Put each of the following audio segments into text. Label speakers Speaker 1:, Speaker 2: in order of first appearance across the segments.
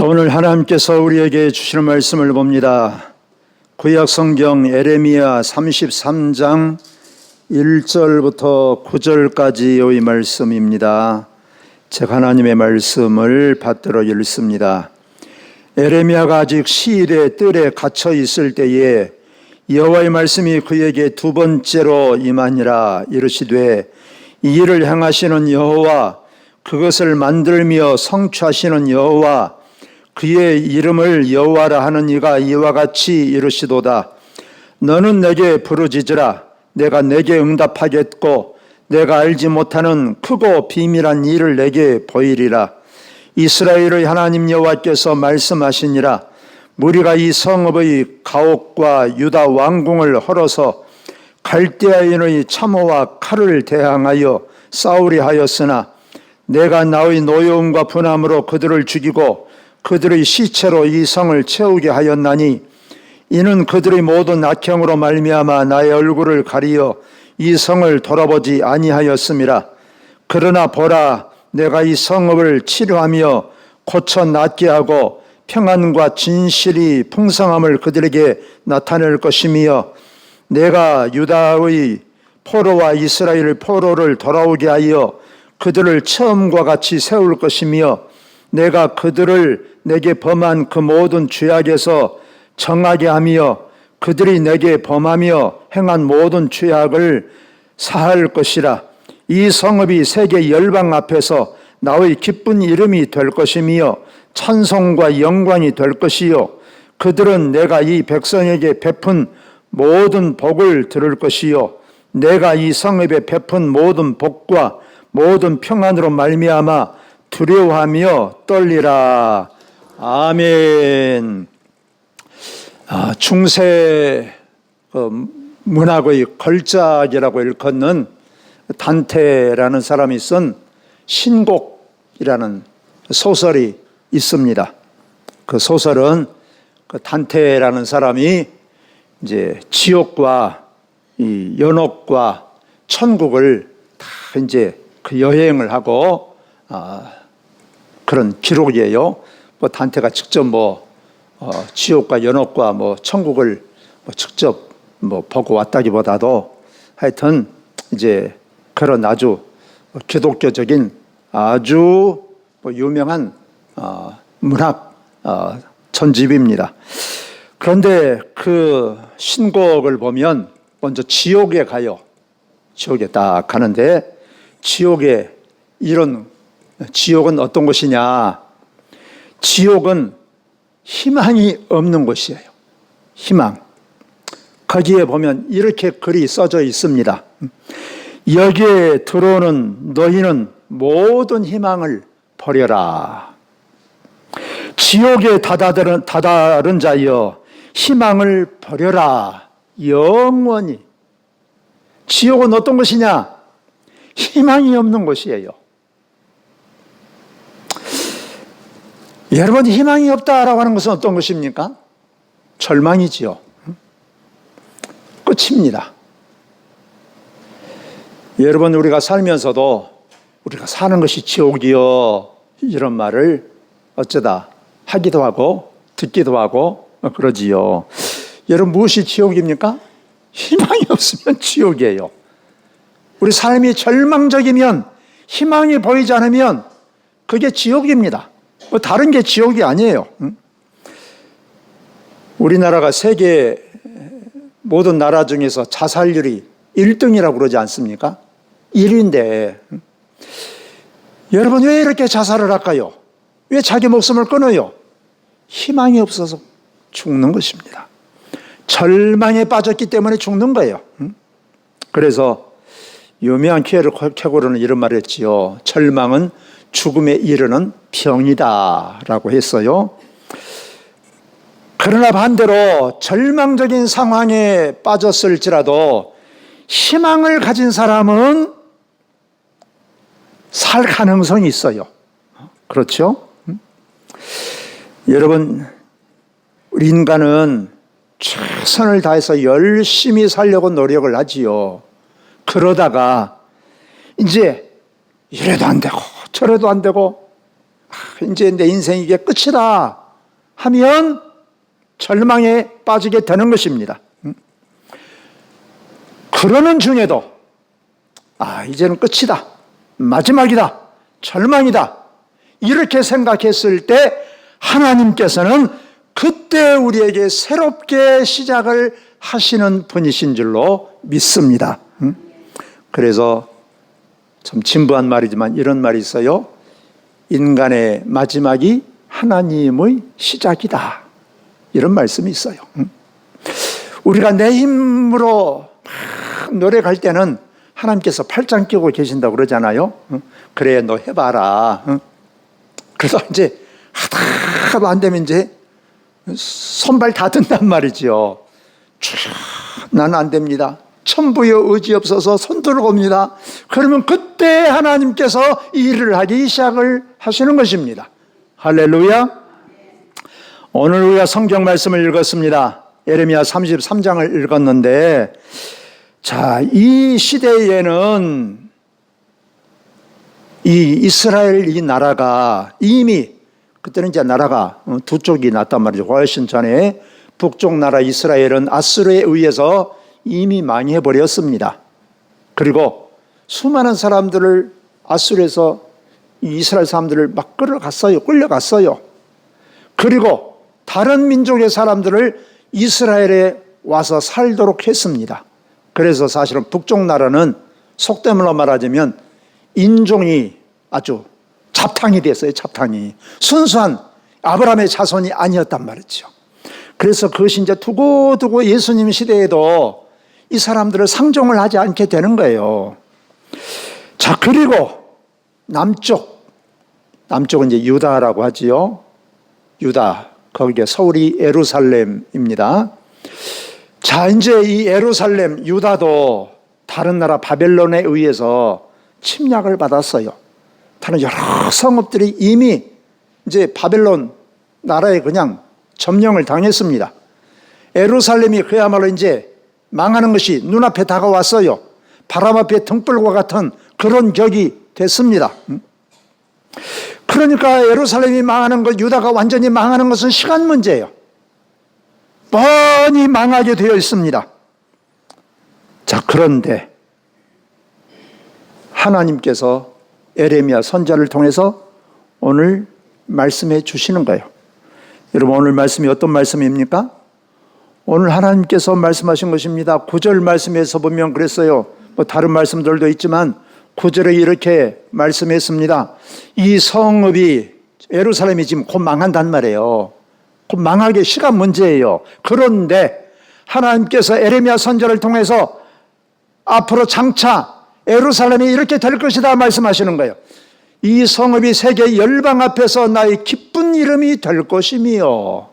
Speaker 1: 자, 오늘 하나님께서 우리에게 주시는 말씀을 봅니다. 구약 성경 에레미야 33장 1절부터 9절까지의 말씀입니다. 제가 하나님의 말씀을 받들어 읽습니다. 에레미야가 아직 시일의 뜰에 갇혀 있을 때에 여호와의 말씀이 그에게 두 번째로 임하니라. 이르시되 이 일을 행하시는 여호와, 그것을 만들며 성취하시는 여호와, 그의 이름을 여호와라 하는 이가 이와 같이 이르시도다. 너는 내게 부르짖으라. 내가 내게 응답하겠고 내가 알지 못하는 크고 비밀한 일을 내게 보이리라. 이스라엘의 하나님 여호와께서 말씀하시니라. 무리가 이 성읍의 가옥과 유다 왕궁을 헐어서 갈대아인의 참호와 칼을 대항하여 싸우려 하였으나 내가 나의 노여움과 분함으로 그들을 죽이고 그들의 시체로 이 성을 채우게 하였나니 이는 그들의 모든 악행으로 말미암아 나의 얼굴을 가리어 이 성을 돌아보지 아니하였음이라. 그러나 보라, 내가 이 성읍을 치료하며 고쳐 낫게 하고 평안과 진실이 풍성함을 그들에게 나타낼 것이며 내가 유다의 포로와 이스라엘의 포로를 돌아오게 하여 그들을 처음과 같이 세울 것이며 내가 그들을 내게 범한 그 모든 죄악에서 정하게 하며 그들이 내게 범하며 행한 모든 죄악을 사할 것이라. 이 성읍이 세계 열방 앞에서 나의 기쁜 이름이 될 것이며 찬송과 영광이 될 것이요 그들은 내가 이 백성에게 베푼 모든 복을 들을 것이요 내가 이 성읍에 베푼 모든 복과 모든 평안으로 말미암아 두려워하며 떨리라. 아멘. 중세 문학의 걸작이라고 일컫는 단테라는 사람이 쓴 신곡이라는 소설이 있습니다. 그 소설은 그 단테라는 사람이 이제 지옥과 이 연옥과 천국을 다 이제 그 여행을 하고 그런 기록이에요. 뭐 단테가 직접 지옥과 연옥과 천국을 직접 보고 왔다기보다도 하여튼 이제 그런 아주 기독교적인 아주 유명한 문학 전집입니다. 그런데 그 신곡을 보면 먼저 지옥에 가요. 지옥에 딱 가는데 지옥은 어떤 곳이냐? 지옥은 희망이 없는 곳이에요. 희망. 거기에 보면 이렇게 글이 써져 있습니다. 여기에 들어오는 너희는 모든 희망을 버려라. 지옥에 다다른 자여 희망을 버려라. 영원히. 지옥은 어떤 곳이냐? 희망이 없는 곳이에요. 여러분, 희망이 없다라고 하는 것은 어떤 것입니까? 절망이지요. 끝입니다. 여러분, 우리가 살면서도 우리가 사는 것이 지옥이요 이런 말을 어쩌다 하기도 하고 듣기도 하고 그러지요. 여러분, 무엇이 지옥입니까? 희망이 없으면 지옥이에요. 우리 삶이 절망적이면, 희망이 보이지 않으면 그게 지옥입니다. 다른 게 지옥이 아니에요. 우리나라가 세계 모든 나라 중에서 자살률이 1등이라고 그러지 않습니까? 1위인데 여러분, 왜 이렇게 자살을 할까요? 왜 자기 목숨을 끊어요? 희망이 없어서 죽는 것입니다. 절망에 빠졌기 때문에 죽는 거예요. 그래서 유명한 쾌고르는 이런 말을 했지요. 절망은 죽음에 이르는 병이다 라고 했어요. 그러나 반대로 절망적인 상황에 빠졌을지라도 희망을 가진 사람은 살 가능성이 있어요. 그렇죠? 여러분, 우리 인간은 최선을 다해서 열심히 살려고 노력을 하지요. 그러다가 이제 이래도 안 되고 저래도 안 되고 이제 내 인생이 이게 끝이다 하면 절망에 빠지게 되는 것입니다. 그러는 중에도 이제는 끝이다, 마지막이다, 절망이다 이렇게 생각했을 때 하나님께서는 그때 우리에게 새롭게 시작을 하시는 분이신 줄로 믿습니다. 그래서 참 진부한 말이지만 이런 말이 있어요. 인간의 마지막이 하나님의 시작이다, 이런 말씀이 있어요. 우리가 내 힘으로 막 노력할 때는 하나님께서 팔짱 끼고 계신다고 그러잖아요. 그래, 너 해봐라. 그래서 이제 하다도 안 되면 이제 손발 다 든단 말이죠. 나는 안 됩니다. 천부의 의지 없어서 손 들고 옵니다. 그러면 그때 하나님께서 일을 하기 시작을 하시는 것입니다. 할렐루야. 오늘 우리가 성경 말씀을 읽었습니다. 예레미야 33장을 읽었는데, 자, 이 시대에는 이 이스라엘 이 나라가 이미, 그때는 이제 나라가 두 쪽이 났단 말이죠. 훨씬 전에 북쪽 나라 이스라엘은 아수르에 의해서 이미 망해버렸습니다. 그리고 수많은 사람들을 아수르에서 이스라엘 사람들을 막 끌려갔어요. 그리고 다른 민족의 사람들을 이스라엘에 와서 살도록 했습니다. 그래서 사실은 북쪽 나라는 속되물로 말하자면 인종이 아주 잡탕이 됐어요. 잡탕이. 순수한 아브라함의 자손이 아니었단 말이죠. 그래서 그것이 이제 두고두고 예수님 시대에도 이 사람들을 상종을 하지 않게 되는 거예요. 자, 그리고 남쪽은 이제 유다라고 하지요. 유다, 거기에 서울이 예루살렘입니다. 자, 이제 이 예루살렘, 유다도 다른 나라 바벨론에 의해서 침략을 받았어요. 다른 여러 성읍들이 이미 이제 바벨론 나라에 그냥 점령을 당했습니다. 예루살렘이 그야말로 이제 망하는 것이 눈앞에 다가왔어요. 바람 앞에 등불과 같은 그런 격이 됐습니다. 그러니까 예루살렘이 망하는 것, 유다가 완전히 망하는 것은 시간 문제예요. 뻔히 망하게 되어 있습니다. 자, 그런데 하나님께서 예레미야 선지자를 통해서 오늘 말씀해 주시는 거예요. 여러분, 오늘 말씀이 어떤 말씀입니까? 오늘 하나님께서 말씀하신 것입니다. 9절 말씀에서 보면 그랬어요. 다른 말씀들도 있지만 9절에 이렇게 말씀했습니다. 이 성읍이, 예루살렘이 지금 곧 망한단 말이에요. 곧 망하게 시간 문제예요. 그런데 하나님께서 예레미야 선지자를 통해서 앞으로 장차 예루살렘이 이렇게 될 것이다 말씀하시는 거예요. 이 성읍이 세계 열방 앞에서 나의 기쁜 이름이 될 것이며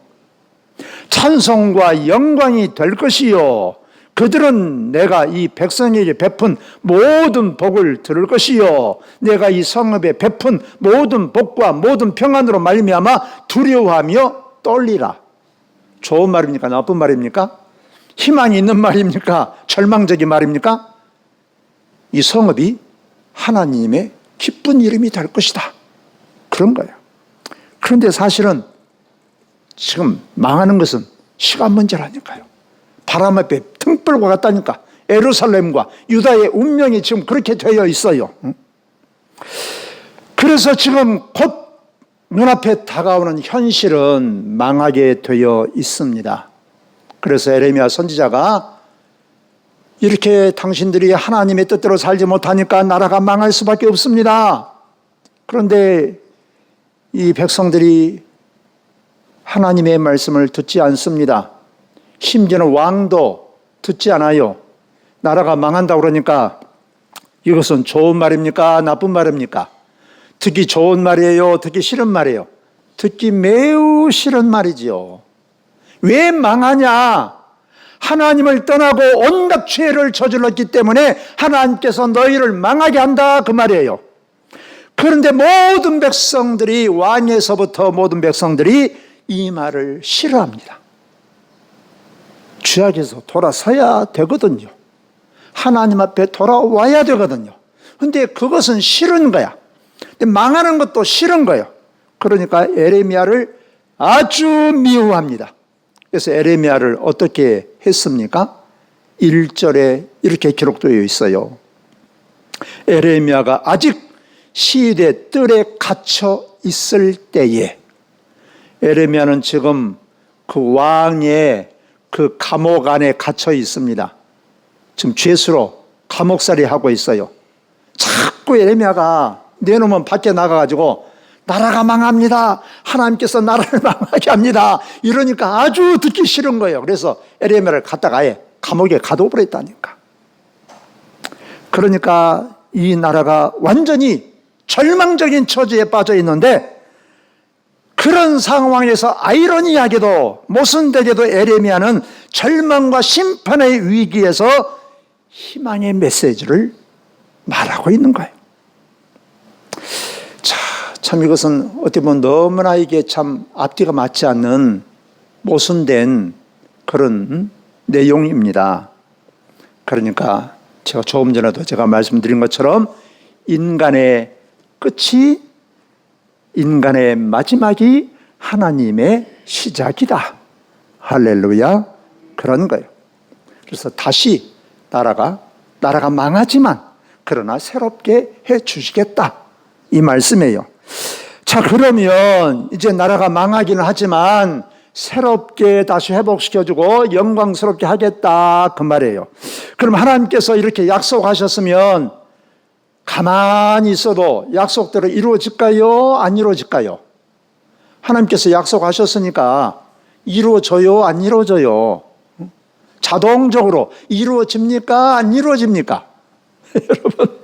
Speaker 1: 찬송과 영광이 될 것이요, 그들은 내가 이 백성에게 베푼 모든 복을 들을 것이요, 내가 이 성읍에 베푼 모든 복과 모든 평안으로 말미암아 두려워하며 떨리라. 좋은 말입니까? 나쁜 말입니까? 희망이 있는 말입니까? 절망적인 말입니까? 이 성읍이 하나님의 기쁜 이름이 될 것이다, 그런 거예요. 그런데 사실은 지금 망하는 것은 시간 문제라니까요. 바람 앞에 등불과 같다니까. 예루살렘과 유다의 운명이 지금 그렇게 되어 있어요. 그래서 지금 곧 눈앞에 다가오는 현실은 망하게 되어 있습니다. 그래서 예레미야 선지자가 이렇게 당신들이 하나님의 뜻대로 살지 못하니까 나라가 망할 수밖에 없습니다. 그런데 이 백성들이 하나님의 말씀을 듣지 않습니다. 심지어는 왕도 듣지 않아요. 나라가 망한다고 그러니까 이것은 좋은 말입니까? 나쁜 말입니까? 듣기 좋은 말이에요? 듣기 싫은 말이에요? 듣기 매우 싫은 말이지요. 왜 망하냐? 하나님을 떠나고 온갖 죄를 저질렀기 때문에 하나님께서 너희를 망하게 한다, 그 말이에요. 그런데 모든 백성들이, 왕에서부터 모든 백성들이 이 말을 싫어합니다. 죄악에서 돌아서야 되거든요. 하나님 앞에 돌아와야 되거든요. 근데 그것은 싫은 거야. 근데 망하는 것도 싫은 거예요. 그러니까 에레미야를 아주 미워합니다. 그래서 에레미야를 어떻게 했습니까? 1절에 이렇게 기록되어 있어요. 에레미야가 아직 시일의 뜰에 갇혀 있을 때에, 에레미야는 지금 그 왕의 그 감옥 안에 갇혀 있습니다. 지금 죄수로 감옥살이 하고 있어요. 자꾸 에레미야가 내놓으면 밖에 나가가지고 나라가 망합니다, 하나님께서 나라를 망하게 합니다, 이러니까 아주 듣기 싫은 거예요. 그래서 에레미야를 갖다가 아예 감옥에 가둬버렸다니까. 그러니까 이 나라가 완전히 절망적인 처지에 빠져 있는데, 그런 상황에서 아이러니하게도 모순되게도 에레미야는 절망과 심판의 위기에서 희망의 메시지를 말하고 있는 거예요. 참 이것은 어떻게 보면 너무나 이게 참 앞뒤가 맞지 않는 모순된 그런 내용입니다. 그러니까 제가 조금 전에도 제가 말씀드린 것처럼 인간의 끝이, 인간의 마지막이 하나님의 시작이다. 할렐루야. 그런 거예요. 그래서 다시 나라가 망하지만 그러나 새롭게 해 주시겠다, 이 말씀이에요. 자, 그러면 이제 나라가 망하기는 하지만 새롭게 다시 회복시켜주고 영광스럽게 하겠다, 그 말이에요. 그럼 하나님께서 이렇게 약속하셨으면 가만히 있어도 약속대로 이루어질까요? 안 이루어질까요? 하나님께서 약속하셨으니까 이루어져요? 안 이루어져요? 자동적으로 이루어집니까? 안 이루어집니까? 여러분,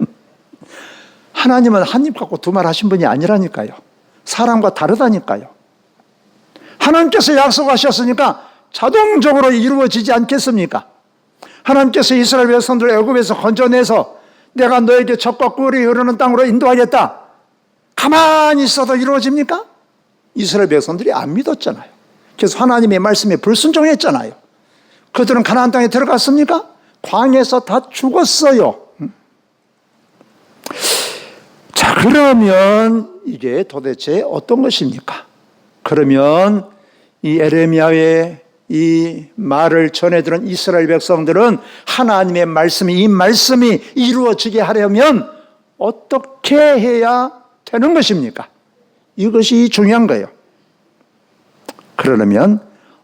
Speaker 1: 하나님은 한 입 갖고 두 말 하신 분이 아니라니까요. 사람과 다르다니까요. 하나님께서 약속하셨으니까 자동적으로 이루어지지 않겠습니까? 하나님께서 이스라엘 백성들을 애굽에서 건져내서 내가 너에게 젖과 꿀이 흐르는 땅으로 인도하겠다, 가만히 있어도 이루어집니까? 이스라엘 백성들이 안 믿었잖아요. 그래서 하나님의 말씀에 불순종했잖아요. 그들은 가나안 땅에 들어갔습니까? 광야에서 다 죽었어요. 자, 그러면 이게 도대체 어떤 것입니까? 그러면 이 에레미야의 이 말을 전해들은 이스라엘 백성들은 하나님의 말씀이, 이 말씀이 이루어지게 하려면 어떻게 해야 되는 것입니까? 이것이 중요한 거예요. 그러려면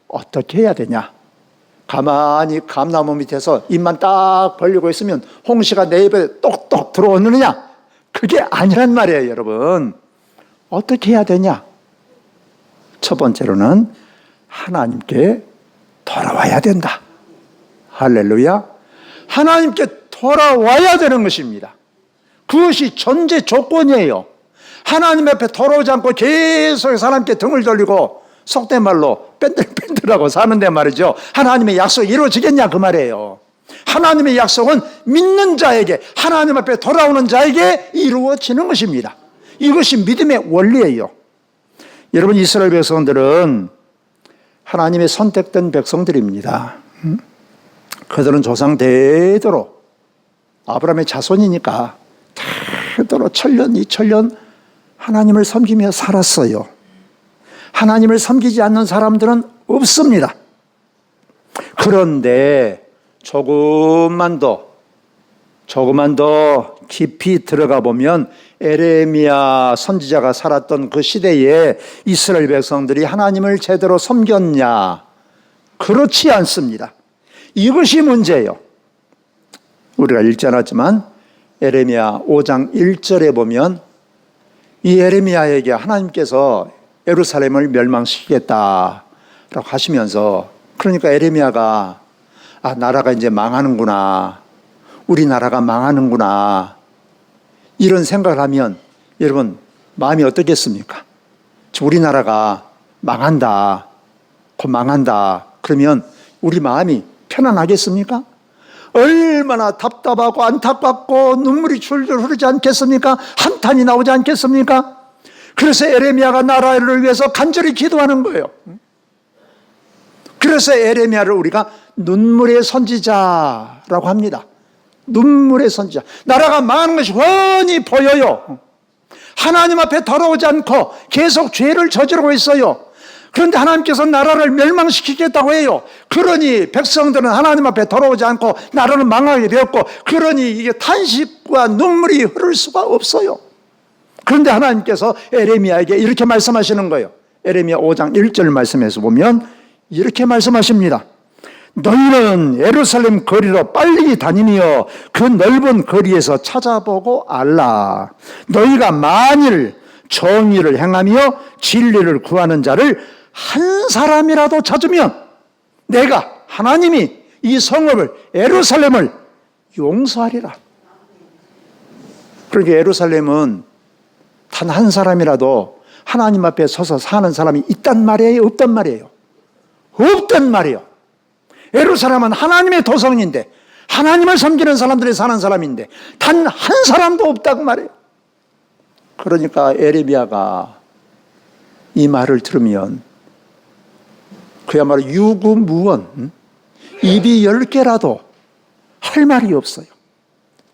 Speaker 1: 어떻게 해야 되냐? 가만히 감나무 밑에서 입만 딱 벌리고 있으면 홍시가 내 입에 똑똑 들어오느냐? 그게 아니란 말이에요, 여러분. 어떻게 해야 되냐? 첫 번째로는 하나님께 돌아와야 된다. 할렐루야. 하나님께 돌아와야 되는 것입니다. 그것이 전제 조건이에요. 하나님 앞에 돌아오지 않고 계속 사람께 등을 돌리고 속된 말로 뺀들뺀들하고 사는데 말이죠, 하나님의 약속이 이루어지겠냐, 그 말이에요. 하나님의 약속은 믿는 자에게, 하나님 앞에 돌아오는 자에게 이루어지는 것입니다. 이것이 믿음의 원리예요. 여러분, 이스라엘 백성들은 하나님의 선택된 백성들입니다. 그들은 조상 대대로 아브라함의 자손이니까 대대로 천년, 2000년 하나님을 섬기며 살았어요. 하나님을 섬기지 않는 사람들은 없습니다. 그런데 조금만 더 깊이 들어가 보면 에레미야 선지자가 살았던 그 시대에 이스라엘 백성들이 하나님을 제대로 섬겼냐? 그렇지 않습니다. 이것이 문제예요. 우리가 읽지 않았지만 에레미야 5장 1절에 보면 이 에레미야에게 하나님께서 예루살렘을 멸망시키겠다라고 하시면서, 그러니까 에레미야가 나라가 이제 망하는구나, 우리나라가 망하는구나, 이런 생각을 하면 여러분 마음이 어떻겠습니까? 우리나라가 망한다, 곧 망한다, 그러면 우리 마음이 편안하겠습니까? 얼마나 답답하고 안타깝고 눈물이 줄줄 흐르지 않겠습니까? 한탄이 나오지 않겠습니까? 그래서 에레미야가 나라를 위해서 간절히 기도하는 거예요. 그래서 에레미야를 우리가 눈물의 선지자라고 합니다. 눈물의 선지자. 나라가 망하는 것이 훤히 보여요. 하나님 앞에 돌아오지 않고 계속 죄를 저지르고 있어요. 그런데 하나님께서 나라를 멸망시키겠다고 해요. 그러니 백성들은 하나님 앞에 돌아오지 않고 나라는 망하게 되었고, 그러니 이게 탄식과 눈물이 흐를 수가 없어요. 그런데 하나님께서 에레미야에게 이렇게 말씀하시는 거예요. 에레미야 5장 1절 말씀에서 보면 이렇게 말씀하십니다. 너희는 예루살렘 거리로 빨리 다니며 그 넓은 거리에서 찾아보고 알라. 너희가 만일 정의를 행하며 진리를 구하는 자를 한 사람이라도 찾으면 내가 하나님이 이 성읍을 예루살렘을 용서하리라. 그러니까 예루살렘은 단 한 사람이라도 하나님 앞에 서서 사는 사람이 있단 말이에요, 없단 말이에요? 없단 말이에요. 예루살렘은 하나님의 도성인데, 하나님을 섬기는 사람들이 사는 사람인데 단 한 사람도 없다고 말해요. 그러니까 에레미야가 이 말을 들으면 그야말로 유구무원, 입이 10개라도 할 말이 없어요.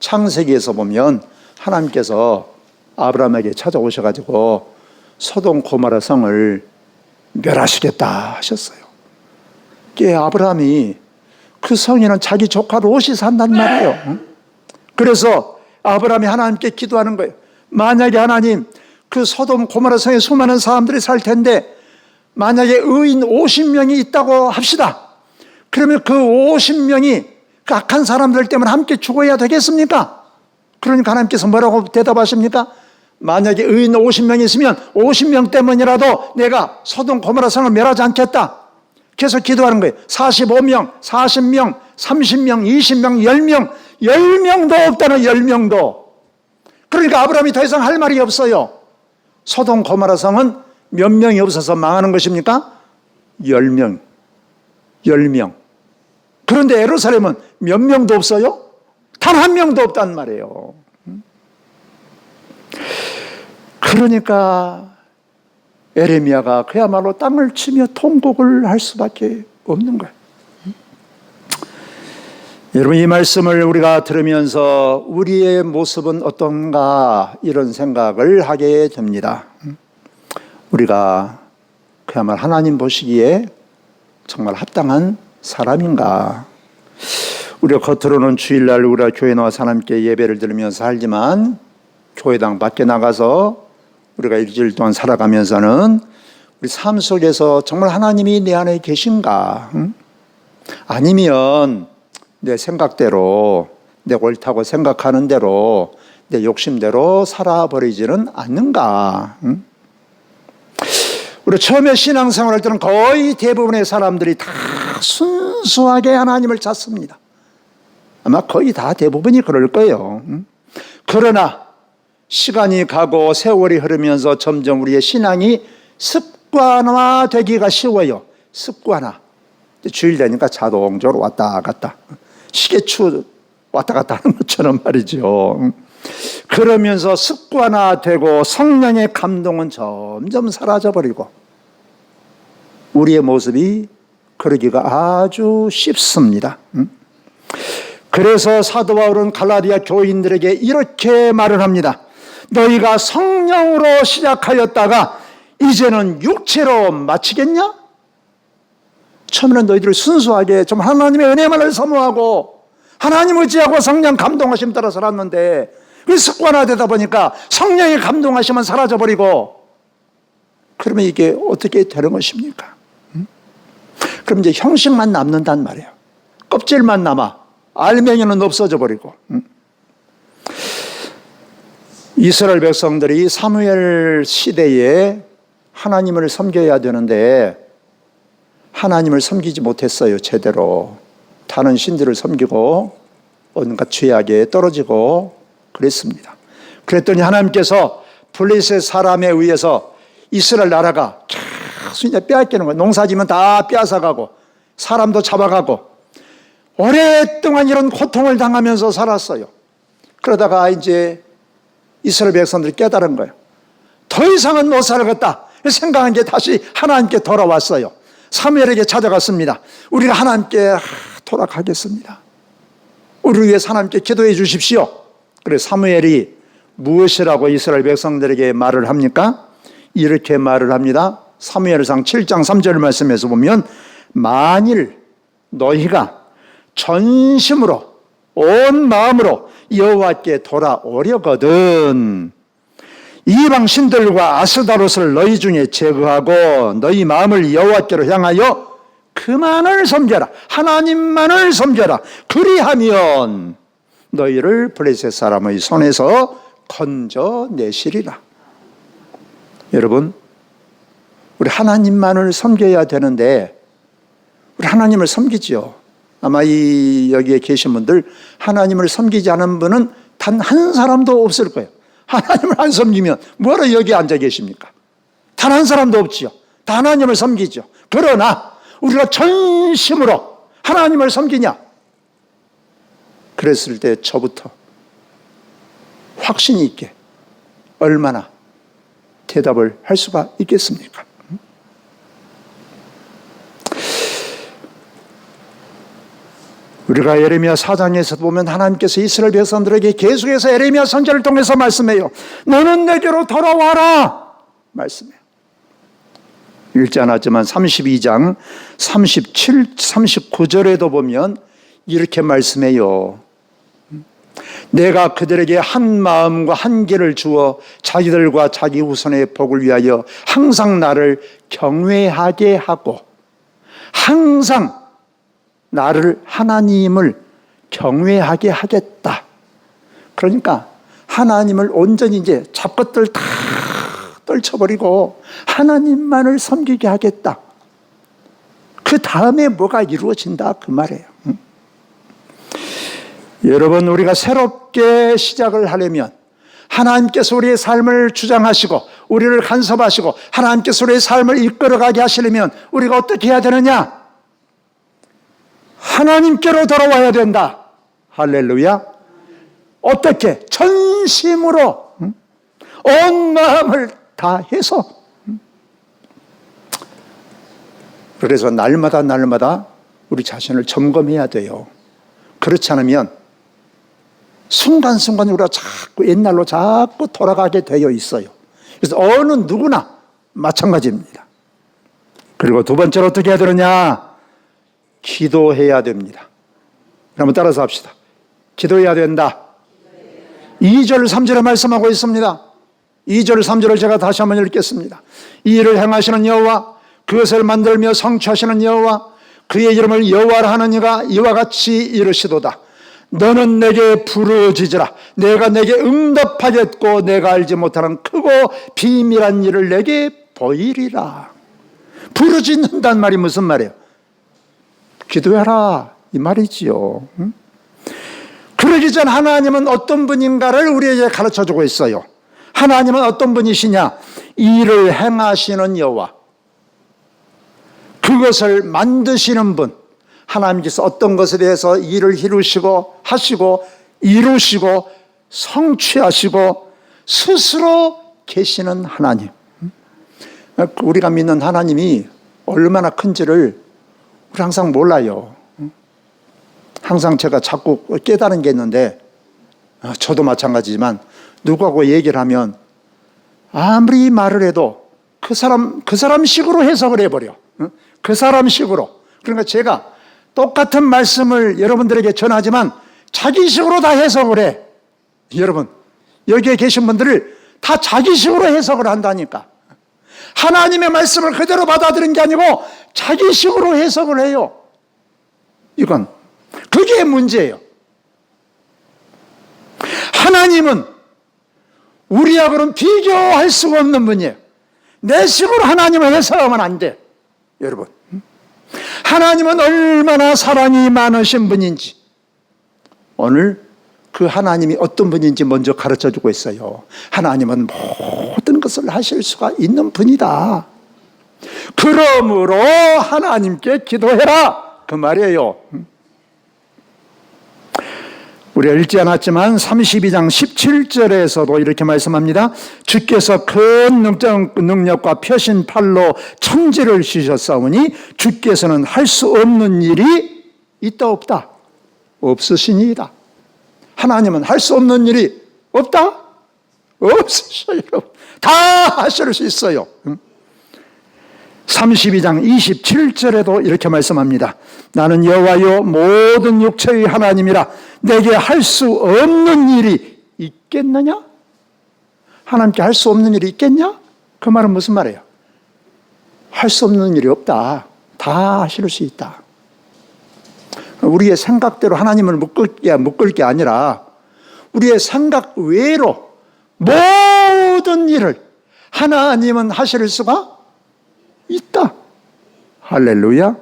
Speaker 1: 창세기에서 보면 하나님께서 아브라함에게 찾아오셔가지고 소돔 고모라 성을 멸하시겠다 하셨어요. 아브라함이 그 성에는 자기 조카 롯이 산단 말이에요. 그래서 아브라함이 하나님께 기도하는 거예요. 만약에 하나님, 그 소돔 고모라 성에 수많은 사람들이 살 텐데 만약에 의인 50명이 있다고 합시다. 그러면 그 50명이 그 악한 사람들 때문에 함께 죽어야 되겠습니까? 그러니까 하나님께서 뭐라고 대답하십니까? 만약에 의인 50명이 있으면 50명 때문이라도 내가 소돔 고모라 성을 멸하지 않겠다. 계속 기도하는 거예요. 45명, 40명, 30명, 20명, 10명, 10명도 없다는 10명도. 그러니까 아브라함이 더 이상 할 말이 없어요. 소돔 고모라 성은 몇 명이 없어서 망하는 것입니까? 10명. 10명. 그런데 예루살렘은 몇 명도 없어요? 단 한 명도 없단 말이에요. 그러니까 에레미야가 그야말로 땅을 치며 통곡을 할 수밖에 없는 거예요. 여러분, 이 말씀을 우리가 들으면서 우리의 모습은 어떤가 이런 생각을 하게 됩니다. 우리가 그야말로 하나님 보시기에 정말 합당한 사람인가? 우리가 겉으로는 주일날 우리가 교회 나와서 하나님께 예배를 드리면서 살지만 교회당 밖에 나가서 우리가 일주일 동안 살아가면서는 우리 삶 속에서 정말 하나님이 내 안에 계신가? 아니면 내 생각대로, 내 옳다고 생각하는 대로, 내 욕심대로 살아버리지는 않는가? 우리 처음에 신앙생활 할 때는 거의 대부분의 사람들이 다 순수하게 하나님을 찾습니다. 아마 거의 다 대부분이 그럴 거예요. 그러나 시간이 가고 세월이 흐르면서 점점 우리의 신앙이 습관화되기가 쉬워요. 습관화. 주일 되니까 자동적으로 왔다 갔다. 시계추 왔다 갔다 하는 것처럼 말이죠. 그러면서 습관화되고 성령의 감동은 점점 사라져버리고 우리의 모습이 그러기가 아주 쉽습니다. 그래서 사도 바울은 갈라디아 교인들에게 이렇게 말을 합니다. 너희가 성령으로 시작하였다가 이제는 육체로 마치겠냐? 처음에는 너희들이 순수하게 좀 하나님의 은혜만을 사모하고 하나님 의지하고 성령 감동하심 따라 살았는데 그 습관화되다 보니까 성령의 감동하심은 사라져버리고 그러면 이게 어떻게 되는 것입니까? 그럼 이제 형식만 남는단 말이에요. 껍질만 남아. 알맹이는 없어져 버리고. 이스라엘 백성들이 사무엘 시대에 하나님을 섬겨야 되는데 하나님을 섬기지 못했어요. 제대로. 다른 신들을 섬기고 온갖 죄악에 떨어지고 그랬습니다. 그랬더니 하나님께서 블레셋 사람에 의해서 이스라엘 나라가 계속 이제 빼앗기는 거예요. 농사지면 다 빼앗아가고 사람도 잡아가고 오랫동안 이런 고통을 당하면서 살았어요. 그러다가 이제 이스라엘 백성들이 깨달은 거예요. 더 이상은 못 살겠다 생각한 게 다시 하나님께 돌아왔어요. 사무엘에게 찾아갔습니다. 우리가 하나님께 돌아가겠습니다. 우리를 위해서 하나님께 기도해 주십시오. 그래서 사무엘이 무엇이라고 이스라엘 백성들에게 말을 합니까? 이렇게 말을 합니다. 사무엘상 7장 3절 말씀에서 보면 만일 너희가 전심으로 온 마음으로 여호와께 돌아오려거든 이방 신들과 아스다롯을 너희 중에 제거하고 너희 마음을 여호와께로 향하여 그만을 섬겨라. 하나님만을 섬겨라. 그리하면 너희를 블레셋 사람의 손에서 건져내시리라. 여러분, 우리 하나님만을 섬겨야 되는데 우리 하나님을 섬기지요. 아마 여기에 계신 분들 하나님을 섬기지 않은 분은 단 한 사람도 없을 거예요. 하나님을 안 섬기면 뭐하러 여기 앉아 계십니까? 단 한 사람도 없지요. 다 하나님을 섬기죠. 그러나 우리가 전심으로 하나님을 섬기냐? 그랬을 때 저부터 확신이 있게 얼마나 대답을 할 수가 있겠습니까? 우리가 예레미야 4장에서 보면 하나님께서 이스라엘 백성들에게 계속해서 예레미야 선지자를 통해서 말씀해요. 너는 내게로 돌아와라 말씀해요. 읽지 않았지만 32장 37, 39절에도 보면 이렇게 말씀해요. 내가 그들에게 한 마음과 한 길을 주어 자기들과 자기 후손의 복을 위하여 항상 나를 경외하게 하고 항상 나를 하나님을 경외하게 하겠다. 그러니까 하나님을 온전히 이제 잡것들 다 떨쳐버리고 하나님만을 섬기게 하겠다. 그 다음에 뭐가 이루어진다 그 말이에요. 여러분, 우리가 새롭게 시작을 하려면 하나님께서 우리의 삶을 주장하시고 우리를 간섭하시고 하나님께서 우리의 삶을 이끌어가게 하시려면 우리가 어떻게 해야 되느냐? 하나님께로 돌아와야 된다. 할렐루야. 어떻게? 전심으로 온 마음을 다해서. 그래서 날마다 우리 자신을 점검해야 돼요. 그렇지 않으면 순간순간 우리가 자꾸 옛날로 자꾸 돌아가게 되어 있어요. 그래서 어느 누구나 마찬가지입니다. 그리고 두 번째로 어떻게 해야 되느냐? 기도해야 됩니다. 한번 따라서 합시다. 기도해야 된다. 2절 3절에 말씀하고 있습니다. 2절 3절을 제가 다시 한번 읽겠습니다. 이 일을 행하시는 여호와, 그것을 만들며 성취하시는 여호와, 그의 이름을 여호와라 하는 이가 이와 같이 이르시도다. 너는 내게 부르짖으라. 내가 내게 응답하겠고 내가 알지 못하는 크고 비밀한 일을 내게 보이리라. 부르짖는다는 말이 무슨 말이에요? 기도해라 이 말이지요. 그러기 전 하나님은 어떤 분인가를 우리에게 가르쳐주고 있어요. 하나님은 어떤 분이시냐? 일을 행하시는 여호와, 그것을 만드시는 분. 하나님께서 어떤 것에 대해서 일을 이루시고 하시고 이루시고 성취하시고 스스로 계시는 하나님. 우리가 믿는 하나님이 얼마나 큰지를 우리 항상 몰라요. 항상 제가 자꾸 깨달은 게 있는데, 저도 마찬가지지만 누구하고 얘기를 하면 아무리 말을 해도 그 사람 식으로 해석을 해버려. 그 사람 식으로. 그러니까 제가 똑같은 말씀을 여러분들에게 전하지만 자기 식으로 다 해석을 해. 여러분, 여기에 계신 분들을 다 자기 식으로 해석을 한다니까. 하나님의 말씀을 그대로 받아들인 게 아니고 자기 식으로 해석을 해요. 이건 그게 문제예요. 하나님은 우리하고는 비교할 수가 없는 분이에요. 내 식으로 하나님을 해석하면 안 돼. 여러분, 하나님은 얼마나 사랑이 많으신 분인지 오늘 그 하나님이 어떤 분인지 먼저 가르쳐주고 있어요. 하나님은 모든 것을 하실 수가 있는 분이다. 그러므로 하나님께 기도해라 그 말이에요. 우리가 읽지 않았지만 32장 17절에서도 이렇게 말씀합니다. 주께서 큰 능력과 펴신 팔로 천지를 쥐셨사오니 주께서는 할 수 없는 일이 있다 없다? 없으시니이다. 하나님은 할 수 없는 일이 없다? 없으셔요. 여러분. 다 하실 수 있어요. 32장 27절에도 이렇게 말씀합니다. 나는 여호와여 모든 육체의 하나님이라 내게 할 수 없는 일이 있겠느냐? 하나님께 할 수 없는 일이 있겠냐? 그 말은 무슨 말이에요? 할 수 없는 일이 없다. 다 하실 수 있다. 우리의 생각대로 하나님을 묶을 게 아니라 우리의 생각 외로 모든 일을 하나님은 하실 수가 있다. 할렐루야.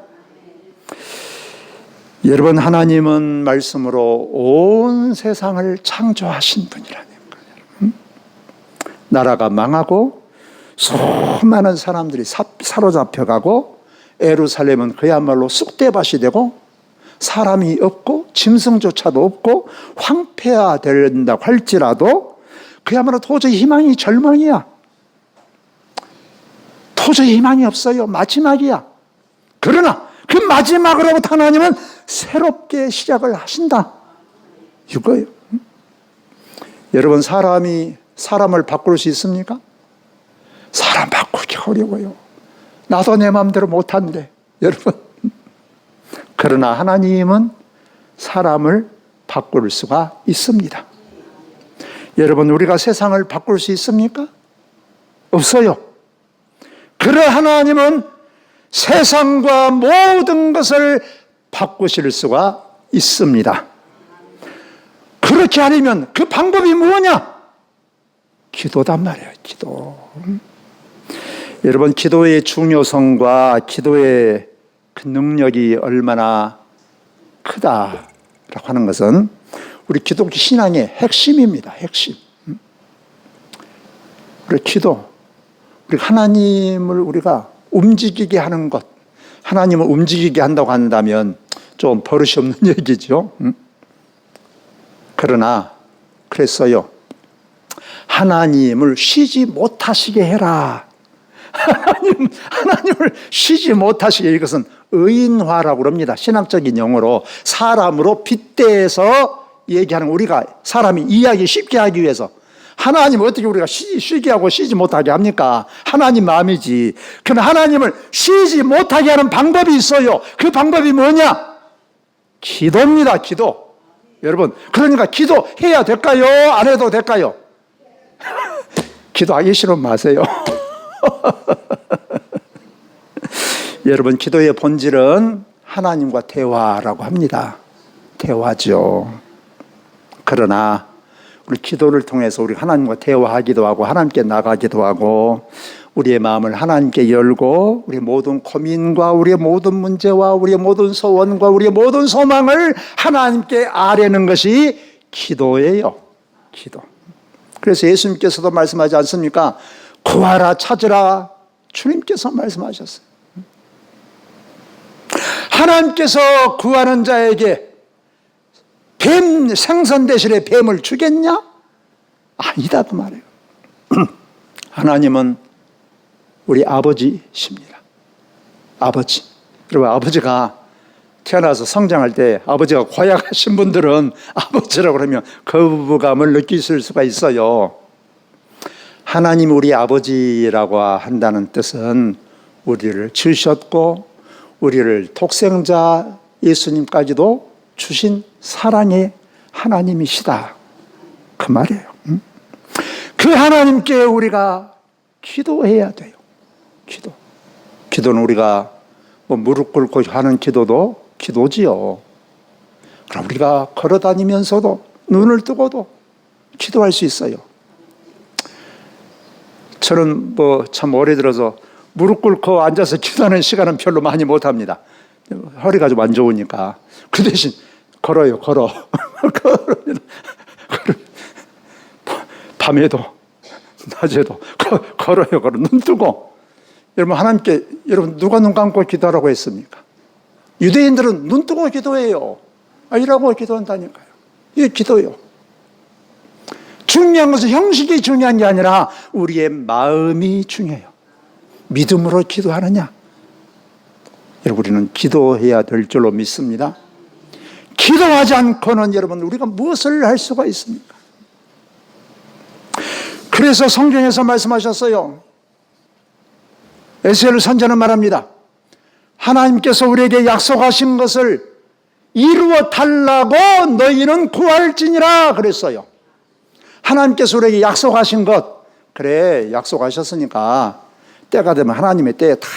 Speaker 1: 여러분, 하나님은 말씀으로 온 세상을 창조하신 분이라는 거예요. 나라가 망하고 수많은 사람들이 사로잡혀가고 예루살렘은 그야말로 쑥대밭이 되고 사람이 없고 짐승조차도 없고 황폐화된다고 할지라도 그야말로 도저히 희망이 절망이야. 도저히 희망이 없어요. 마지막이야. 그러나 그 마지막으로부터 하나님은 새롭게 시작을 하신다. 이거예요. 여러분, 사람이 사람을 바꿀 수 있습니까? 사람 바꾸기 어려워요. 나도 내 마음대로 못한대. 여러분. 그러나 하나님은 사람을 바꿀 수가 있습니다. 여러분, 우리가 세상을 바꿀 수 있습니까? 없어요. 그러나 하나님은 세상과 모든 것을 바꾸실 수가 있습니다. 그렇게 하려면 그 방법이 뭐냐? 기도단 말이에요. 기도. 여러분, 기도의 중요성과 기도의 그 능력이 얼마나 크다라고 하는 것은 우리 기독교 신앙의 핵심입니다. 핵심. 우리 기도, 우리 하나님을 우리가 움직이게 하는 것, 하나님을 움직이게 한다고 한다면 좀 버릇이 없는 얘기죠. 그러나 그랬어요. 하나님을 쉬지 못하시게 해라. 하나님을 쉬지 못하시게, 이것은 의인화라고 합니다. 신학적인 용어로 사람으로 빗대서 얘기하는, 우리가 사람이 이해하기 쉽게 하기 위해서 하나님을 어떻게 우리가 쉬게 하고 쉬지 못하게 합니까? 하나님 마음이지. 그러나 하나님을 쉬지 못하게 하는 방법이 있어요. 그 방법이 뭐냐? 기도입니다. 기도. 여러분, 그러니까 기도해야 될까요? 안 해도 될까요? 기도하기 싫으면 마세요. 여러분, 기도의 본질은 하나님과 대화라고 합니다. 대화죠. 그러나 우리 기도를 통해서 우리 하나님과 대화하기도 하고 하나님께 나가기도 하고 우리의 마음을 하나님께 열고 우리의 모든 고민과 우리의 모든 문제와 우리의 모든 소원과 우리의 모든 소망을 하나님께 아뢰는 것이 기도예요. 기도. 그래서 예수님께서도 말씀하지 않습니까? 구하라, 찾으라. 주님께서 말씀하셨어요. 하나님께서 구하는 자에게 뱀, 생선 대신에 뱀을 주겠냐? 아니다 그 말이에요. 하나님은 우리 아버지십니다. 아버지. 여러분, 아버지가 태어나서 성장할 때 아버지가 고약하신 분들은 아버지라고 그러면 거부감을 느끼실 수가 있어요. 하나님 우리 아버지라고 한다는 뜻은 우리를 지으셨고 우리를 독생자 예수님까지도 주신 사랑의 하나님이시다. 그 말이에요. 그 하나님께 우리가 기도해야 돼요. 기도. 기도는 우리가 뭐 무릎 꿇고 하는 기도도 기도지요. 그럼 우리가 걸어 다니면서도 눈을 뜨고도 기도할 수 있어요. 저는 뭐 참 오래 들어서 무릎 꿇고 앉아서 기도하는 시간은 별로 많이 못 합니다. 허리가 좀 안 좋으니까. 그 대신 걸어요, 걸어. 밤에도, 낮에도 걸어요, 걸어. 눈 뜨고. 여러분, 하나님께, 여러분, 누가 눈 감고 기도하라고 했습니까? 유대인들은 눈 뜨고 기도해요. 이라고 기도한다니까요. 이게 기도예요. 중요한 것은 형식이 중요한 게 아니라 우리의 마음이 중요해요. 믿음으로 기도하느냐? 여러분, 우리는 기도해야 될 줄로 믿습니다. 기도하지 않고는 여러분, 우리가 무엇을 할 수가 있습니까? 그래서 성경에서 말씀하셨어요. 에스겔 선지자는 말합니다. 하나님께서 우리에게 약속하신 것을 이루어 달라고 너희는 구할지니라 그랬어요. 하나님께서 우리에게 약속하신 것, 그래 약속하셨으니까 때가 되면 하나님의 때에 다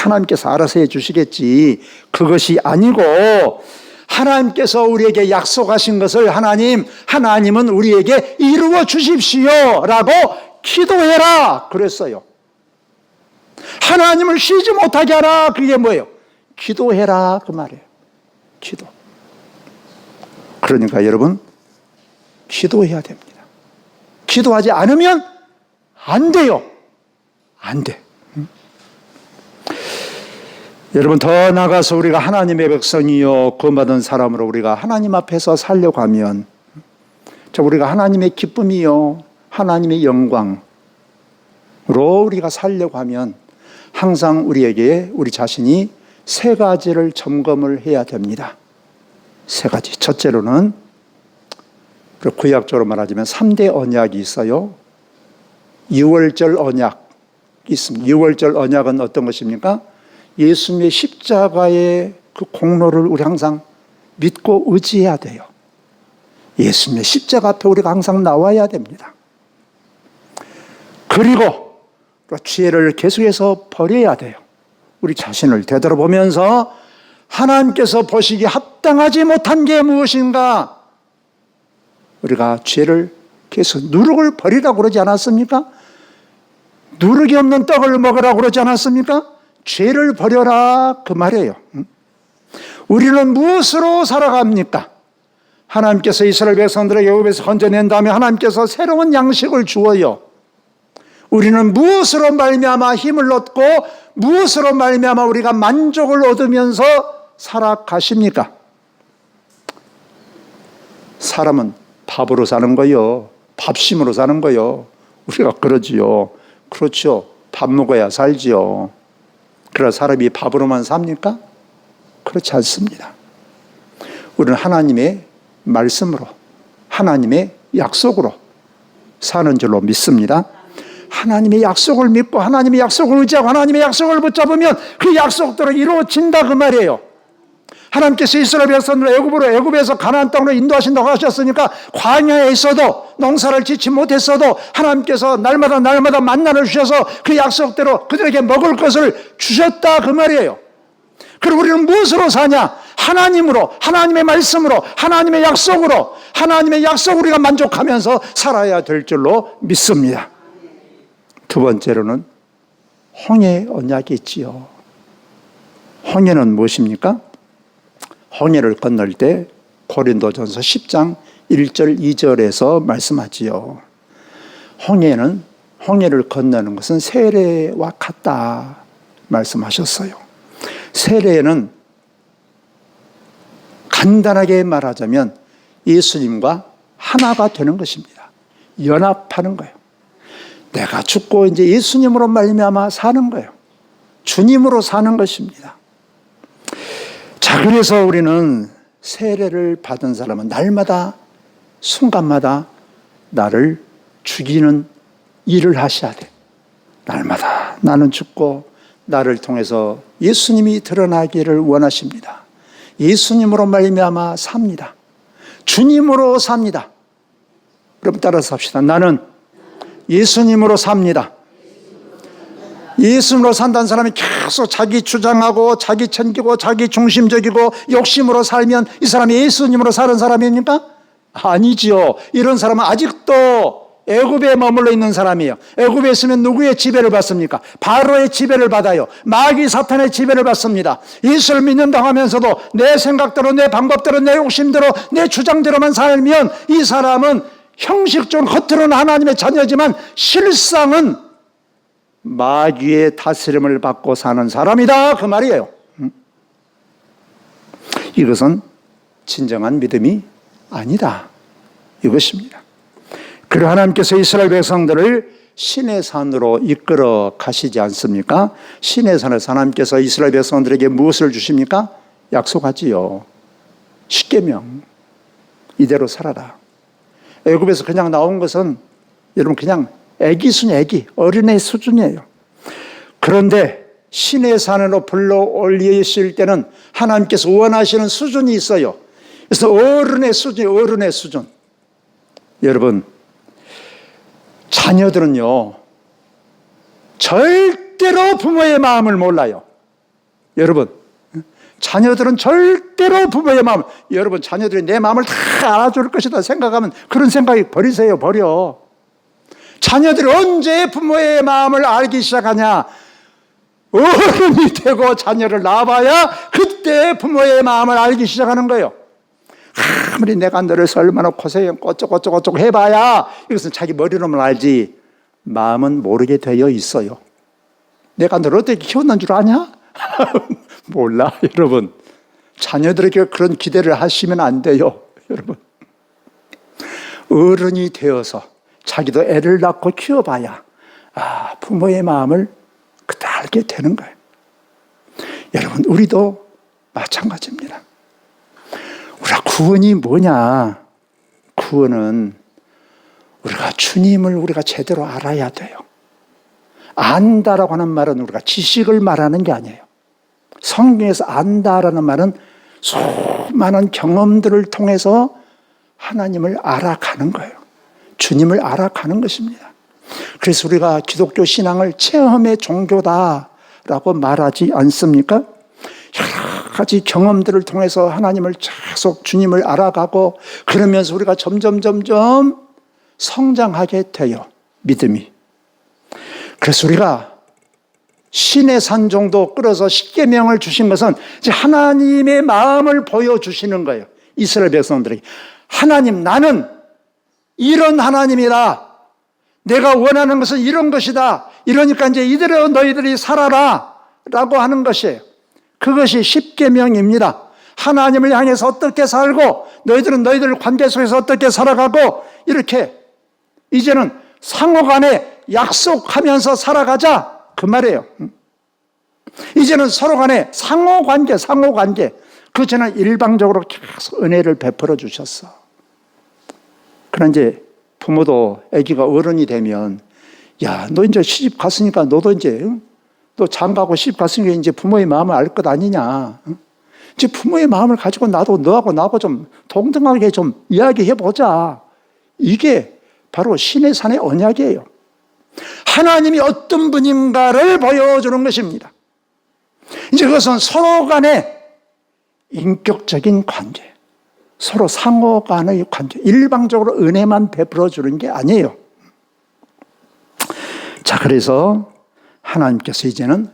Speaker 1: 하나님께서 알아서 해주시겠지. 그것이 아니고 하나님께서 우리에게 약속하신 것을 하나님은 우리에게 이루어 주십시오 라고 기도해라 그랬어요. 하나님을 쉬지 못하게 하라. 그게 뭐예요? 기도해라 그 말이에요. 기도. 그러니까 여러분 기도해야 됩니다. 기도하지 않으면 안 돼요. 안 돼. 여러분 더 나아가서 우리가 하나님의 백성이요 구원받은 사람으로 우리가 하나님 앞에서 살려고 하면 우리가 하나님의 기쁨이요 하나님의 영광으로 우리가 살려고 하면 항상 우리에게 우리 자신이 세 가지를 점검을 해야 됩니다. 세 가지. 첫째로는 구약적으로 말하자면 3대 언약이 있어요. 유월절 언약이 있습니다. 유월절 언약은 어떤 것입니까? 예수님의 십자가의 그 공로를 우리 항상 믿고 의지해야 돼요. 예수님의 십자가 앞에 우리가 항상 나와야 됩니다. 그리고 죄를 계속해서 버려야 돼요. 우리 자신을 되돌아보면서 하나님께서 보시기에 합당하지 못한 게 무엇인가? 우리가 죄를 계속 누룩을 버리라고 그러지 않았습니까? 누룩이 없는 떡을 먹으라고 그러지 않았습니까? 죄를 버려라 그 말이에요. 우리는 무엇으로 살아갑니까? 하나님께서 이스라엘 백성들에게 애굽에서 건져낸 다음에 하나님께서 새로운 양식을 주어요. 우리는 무엇으로 말미암아 힘을 얻고 무엇으로 말미암아 우리가 만족을 얻으면서 살아가십니까? 사람은 밥으로 사는 거요. 밥심으로 사는 거요. 우리가 그러지요. 그렇죠. 밥 먹어야 살지요. 그러나 사람이 밥으로만 삽니까? 그렇지 않습니다. 우리는 하나님의 말씀으로 하나님의 약속으로 사는 줄로 믿습니다. 하나님의 약속을 믿고 하나님의 약속을 의지하고 하나님의 약속을 붙잡으면 그 약속대로 이루어진다 그 말이에요. 하나님께서 이스라엘 백성들을 애굽에서 가나안 땅으로 인도하신다고 하셨으니까 광야에 있어도 농사를 짓지 못했어도 하나님께서 날마다 만나를 주셔서 그 약속대로 그들에게 먹을 것을 주셨다 그 말이에요. 그리고 우리는 무엇으로 사냐? 하나님으로, 하나님의 말씀으로, 하나님의 약속으로, 하나님의 약속 우리가 만족하면서 살아야 될 줄로 믿습니다. 두 번째로는 홍해 언약이 있지요. 홍해는 무엇입니까? 홍해를 건널 때 고린도전서 10장 1절 2절에서 말씀하지요. 홍해를 건너는 것은 세례와 같다 말씀하셨어요. 세례는 간단하게 말하자면 예수님과 하나가 되는 것입니다. 연합하는 거예요. 내가 죽고 이제 예수님으로 말미암아 사는 거예요. 주님으로 사는 것입니다. 자, 그래서 우리는 세례를 받은 사람은 날마다 순간마다 나를 죽이는 일을 하셔야 돼. 날마다 나는 죽고 나를 통해서 예수님이 드러나기를 원하십니다. 예수님으로 말미암아 삽니다. 주님으로 삽니다. 그럼 따라서 합시다. 나는 예수님으로 삽니다. 예수님으로 산다는 사람이 계속 자기 주장하고 자기 챙기고 자기 중심적이고 욕심으로 살면 이 사람이 예수님으로 사는 사람입니까? 아니지요. 이런 사람은 아직도 애굽에 머물러 있는 사람이에요. 애굽에 있으면 누구의 지배를 받습니까? 바로의 지배를 받아요. 마귀 사탄의 지배를 받습니다. 예수를 믿는다고 하면서도 내 생각대로 내 방법대로 내 욕심대로 내 주장대로만 살면 이 사람은 형식적으로 겉으로는 하나님의 자녀지만 실상은 마귀의 다스림을 받고 사는 사람이다 그 말이에요. 이것은 진정한 믿음이 아니다 이것입니다. 그리고 하나님께서 이스라엘 백성들을 신의 산으로 이끌어 가시지 않습니까? 신의 산에서 하나님께서 이스라엘 백성들에게 무엇을 주십니까? 약속하지요. 십계명 이대로 살아라. 애굽에서 그냥 나온 것은 여러분 그냥 애기 어린애 수준이에요. 그런데 신의 산으로 불러 올리실 때는 하나님께서 원하시는 수준이 있어요. 그래서 어른의 수준. 여러분, 자녀들은요, 절대로 부모의 마음을 몰라요. 여러분, 자녀들은 절대로 부모의 마음을, 여러분, 자녀들이 내 마음을 다 알아줄 것이다 생각하면 그런 생각이 버려. 자녀들이 언제 부모의 마음을 알기 시작하냐? 어른이 되고 자녀를 낳아봐야 그때 부모의 마음을 알기 시작하는 거예요. 아무리 내가 너를 얼마나 고생했고 어쩌고 해봐야 이것은 자기 머리로만 알지 마음은 모르게 되어 있어요. 내가 너를 어떻게 키웠는 줄 아냐? 몰라. 여러분, 자녀들에게 그런 기대를 하시면 안 돼요. 여러분, 어른이 되어서 자기도 애를 낳고 키워봐야 부모의 마음을 그때 알게 되는 거예요. 여러분, 우리도 마찬가지입니다. 우리가 구원이 뭐냐? 구원은 우리가 주님을 우리가 제대로 알아야 돼요. 안다라고 하는 말은 우리가 지식을 말하는 게 아니에요. 성경에서 안다라는 말은 수많은 경험들을 통해서 하나님을 알아가는 거예요. 주님을 알아가는 것입니다. 그래서 우리가 기독교 신앙을 체험의 종교다라고 말하지 않습니까? 여러 가지 경험들을 통해서 하나님을 계속 주님을 알아가고 그러면서 우리가 점점 성장하게 돼요. 믿음이. 그래서 우리가 신의 산 정도 끌어서 십계명을 주신 것은 이제 하나님의 마음을 보여주시는 거예요. 이스라엘 백성들에게. 하나님, 나는 이런 하나님이다. 내가 원하는 것은 이런 것이다. 이러니까 이제 이대로 너희들이 살아라 라고 하는 것이에요. 그것이 십계명입니다. 하나님을 향해서 어떻게 살고 너희들은 너희들 관계 속에서 어떻게 살아가고 이렇게 이제는 상호간에 약속하면서 살아가자 그 말이에요. 이제는 서로 간에 상호관계 그 전에 일방적으로 계속 은혜를 베풀어 주셨어. 그러나 이제 부모도 아기가 어른이 되면 야, 너 이제 시집 갔으니까 너도 이제 너 장가고 시집 갔으니까 이제 부모의 마음을 알 것 아니냐. 이제 부모의 마음을 가지고 나도 너하고 나하고 좀 동등하게 좀 이야기해 보자. 이게 바로 신의 산의 언약이에요. 하나님이 어떤 분인가를 보여주는 것입니다. 이제 그것은 서로 간의 인격적인 관계, 서로 상호 간의 관계, 일방적으로 은혜만 베풀어 주는 게 아니에요. 자, 그래서 하나님께서 이제는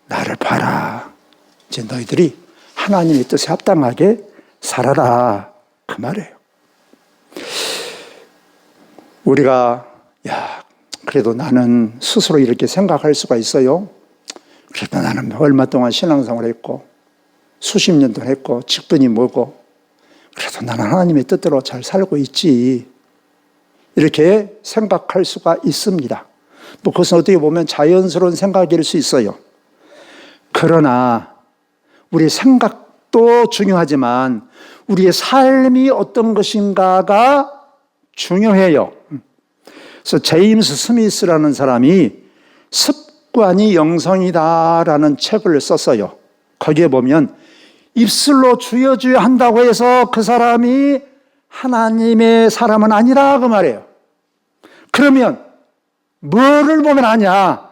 Speaker 1: 나를 봐라. 이제 너희들이 하나님의 뜻에 합당하게 살아라. 그 말이에요. 우리가 그래도 나는 스스로 이렇게 생각할 수가 있어요. 그래도 나는 얼마 동안 신앙생활을 했고 수십 년도 했고 직분이 뭐고 그래도 나는 하나님의 뜻대로 잘 살고 있지. 이렇게 생각할 수가 있습니다. 뭐 그것은 어떻게 보면 자연스러운 생각일 수 있어요. 그러나 우리의 생각도 중요하지만 우리의 삶이 어떤 것인가가 중요해요. 그래서 제임스 스미스라는 사람이 습관이 영성이다라는 책을 썼어요. 거기에 보면 입술로 주여 한다고 해서 그 사람이 하나님의 사람은 아니라 그 말이에요. 그러면 뭐를 보면 아냐?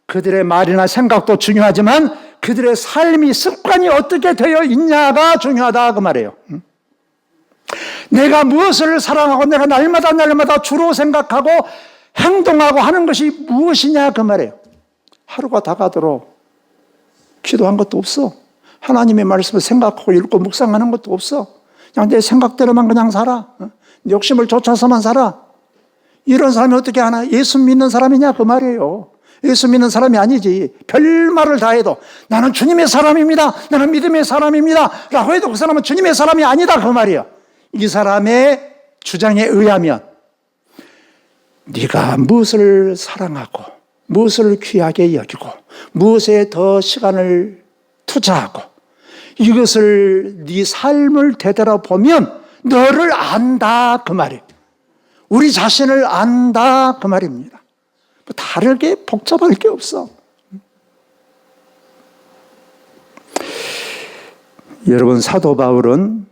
Speaker 1: 그들의 말이나 생각도 중요하지만 그들의 삶이 습관이 어떻게 되어 있냐가 중요하다 그 말이에요. 내가 무엇을 사랑하고 내가 날마다 주로 생각하고 행동하고 하는 것이 무엇이냐 그 말이에요. 하루가 다 가도록 기도한 것도 없어. 하나님의 말씀을 생각하고 읽고 묵상하는 것도 없어. 그냥 내 생각대로만 그냥 살아. 내 욕심을 쫓아서만 살아. 이런 사람이 어떻게 하나? 예수 믿는 사람이냐 그 말이에요. 예수 믿는 사람이 아니지. 별말을 다 해도 나는 주님의 사람입니다. 나는 믿음의 사람입니다. 라고 해도 그 사람은 주님의 사람이 아니다 그 말이에요. 이 사람의 주장에 의하면 네가 무엇을 사랑하고 무엇을 귀하게 여기고 무엇에 더 시간을 투자하고 이것을 네 삶을 되돌아보면 너를 안다 그 말이에요. 우리 자신을 안다 그 말입니다. 다르게 복잡할 게 없어. 여러분, 사도 바울은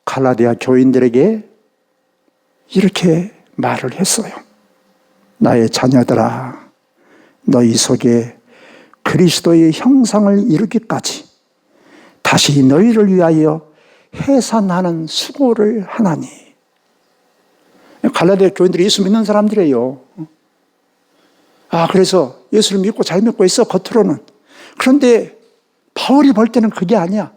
Speaker 1: 갈라디아 교인들에게 이렇게 말을 했어요. 나의 자녀들아, 너희 속에 그리스도의 형상을 이루기까지 다시 너희를 위하여 해산하는 수고를 하나니. 갈라디아 교인들이 예수 믿는 사람들이에요. 그래서 예수를 믿고 잘 믿고 있어, 겉으로는. 그런데 바울이 볼 때는 그게 아니야.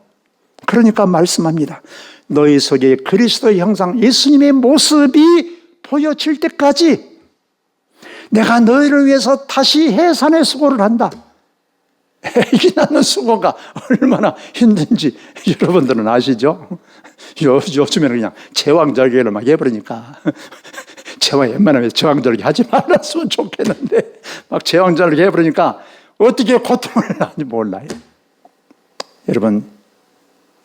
Speaker 1: 그러니까 말씀합니다. 너희 속에 그리스도의 형상, 예수님의 모습이 보여질 때까지 내가 너희를 위해서 다시 해산의 수고를 한다. 애기 낳는 수고가 얼마나 힘든지 여러분들은 아시죠? 요즘에는 그냥 제왕절개를 막 해버리니까 웬만하면 제왕절개 하지 말았으면 좋겠는데 막 제왕절개 해버리니까 어떻게 고통을 하는지 몰라요. 여러분,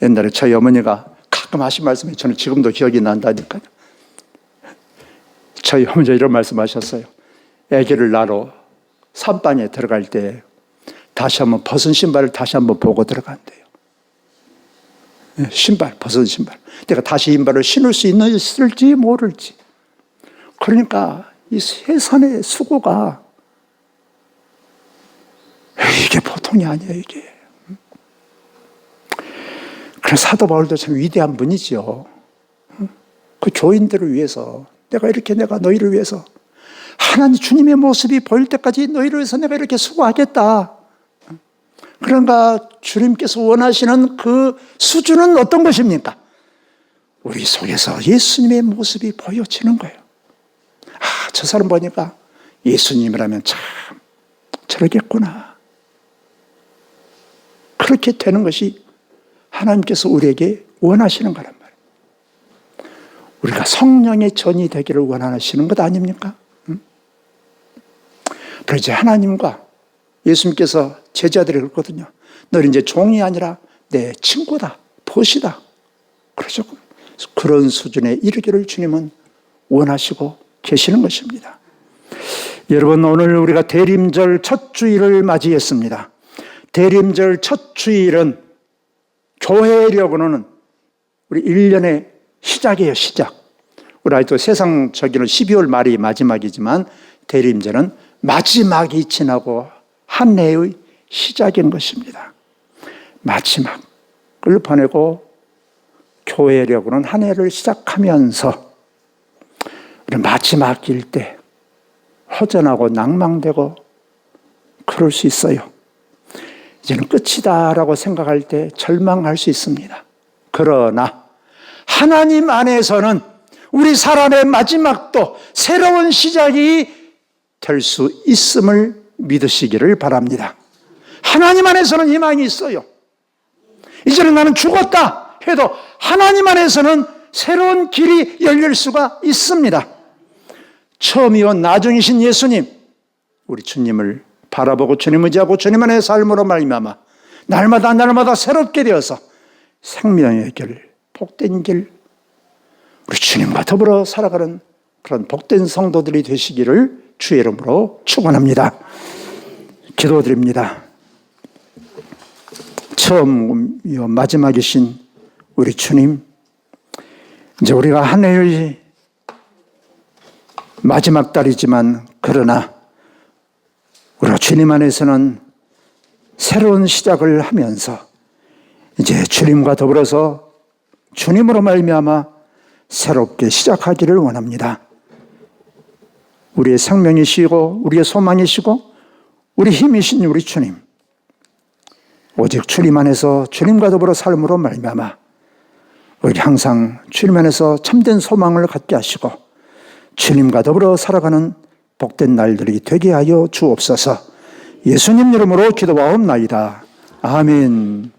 Speaker 1: 옛날에 저희 어머니가 가끔 하신 말씀이 저는 지금도 기억이 난다니까요. 저희 어머니가 이런 말씀하셨어요. 아기를 낳으러 산방에 들어갈 때 다시 한번 벗은 신발을 다시 한번 보고 들어간대요. 신발, 벗은 신발. 내가 다시 신발을 신을 수 있을지 모를지. 그러니까 이 세상의 수고가 이게 보통이 아니에요, 이게. 그래서 사도 바울도 참 위대한 분이죠. 그 교인들을 위해서 내가 너희를 위해서 하나님 주님의 모습이 보일 때까지 너희를 위해서 내가 이렇게 수고하겠다. 그런가 주님께서 원하시는 그 수준은 어떤 것입니까? 우리 속에서 예수님의 모습이 보여지는 거예요. 저 사람 보니까 예수님이라면 참 저러겠구나. 그렇게 되는 것이 하나님께서 우리에게 원하시는 거란 말이에요. 우리가 성령의 전이 되기를 원하시는 것 아닙니까? 그래서 이제 하나님과 예수님께서 제자들이 그랬거든요. 너는 이제 종이 아니라 내 친구다, 벗이다. 그렇죠. 그런 수준에 이르기를 주님은 원하시고 계시는 것입니다. 여러분, 오늘 우리가 대림절 첫 주일을 맞이했습니다. 대림절 첫 주일은 교회력으로는 우리 1년의 시작이에요, 시작. 우리 아직도 세상적으로는 12월 말이 마지막이지만 대림절은 마지막이 지나고 한 해의 시작인 것입니다. 마지막을 보내고 교회력으로는 한 해를 시작하면서 우리 마지막일 때 허전하고 낭망되고 그럴 수 있어요. 이제는 끝이다라고 생각할 때 절망할 수 있습니다. 그러나 하나님 안에서는 우리 사람의 마지막도 새로운 시작이 될 수 있음을 믿으시기를 바랍니다. 하나님 안에서는 희망이 있어요. 이제는 나는 죽었다 해도 하나님 안에서는 새로운 길이 열릴 수가 있습니다. 처음이요 나중이신 예수님, 우리 주님을 바라보고 주님 의지하고 주님 안의 삶으로 말미암아 날마다 새롭게 되어서 생명의 길, 복된 길, 우리 주님과 더불어 살아가는 그런 복된 성도들이 되시기를 주의 이름으로 축원합니다. 기도드립니다. 처음이요 마지막이신 우리 주님, 이제 우리가 한 해의 마지막 달이지만 그러나 우리가 주님 안에서는 새로운 시작을 하면서 이제 주님과 더불어서 주님으로 말미암아 새롭게 시작하기를 원합니다. 우리의 생명이시고 우리의 소망이시고 우리 힘이신 우리 주님, 오직 주님 안에서 주님과 더불어 삶으로 말미암아 우리 항상 주님 안에서 참된 소망을 갖게 하시고 주님과 더불어 살아가는 복된 날들이 되게 하여 주옵소서. 예수님 이름으로 기도하옵나이다. 아멘.